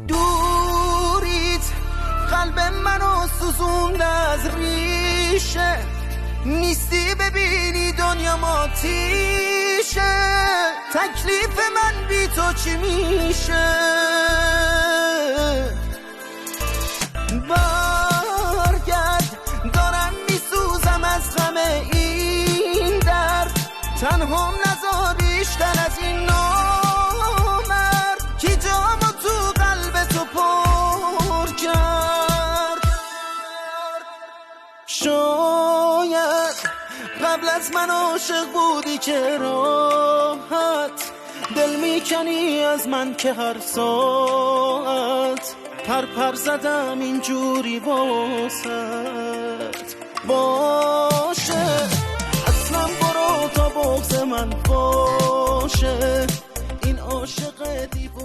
دوریت قلب منو سوزوند از ریشه، نیستی ببینی دنیا ماتیشه، تکلیف من بی تو چی میشه؟ برگرد دارم میسوزم از غم این درد، تنها نذار بیشتر از این نامرد کی جامو تو قلب تو پر کرد. شاید قبل از من عاشق بودی که راحت دل میکنی از من که هر ساعت پر زدم اینجوری واسط. باشه اصلا برو تا بغض من باشه، این عاشق دیوانه